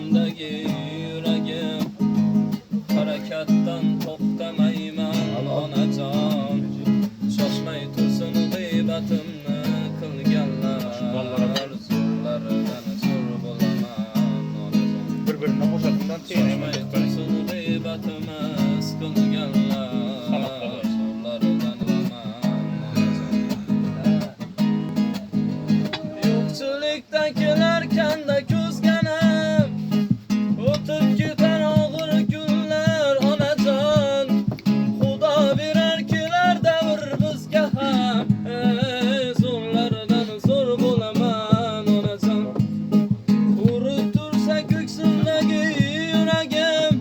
göğsümdeki yüreğim, harekattan to'xtamayman onajon. Shoshmay tursin g'iybatimni qilganlar, zo'rlaridan zo'r bo'laman onajon. Bir-birini qo'shadigan Shoshmay tursin g'iybatimiz qilganlar, zo'rlaridan bo'laman onajon. Yo'qchilikda kelarkanda ko'zganim, o'tib ketar og'ir kunlar onajon. Xudo berar kelar davr bizga ham, zo'rlardan zo'r bo'laman onajon. Urib tursa ko'ksimdagi yuragim,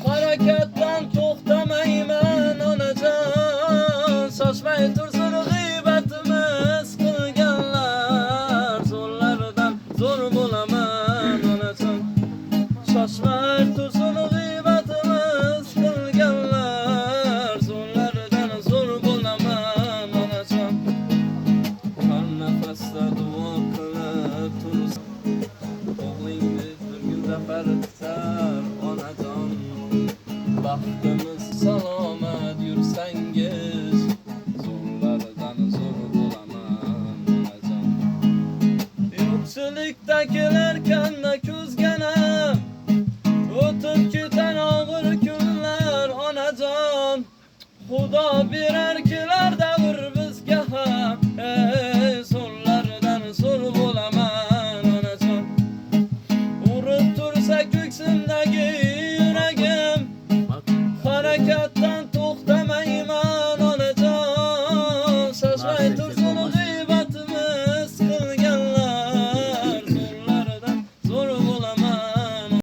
harakatdan to'xtamayman onajon. Shoshmay tursin g'iybatimiz qilganlar, zo'rlardan zo'r bo'laman onajon. Shoshmay tursin g'iybatimiz qilganlar, zo'rlardan zo'r bo'laman onajon. Har nafasda duo qilib tursin, o'g'lingiz bir kun zafar kutar onajon. Baxtimiz salomat yursangiz, zo'rlardan zo'r bo'laman onajon. Yo'qchilikda kelarkanda ko'zga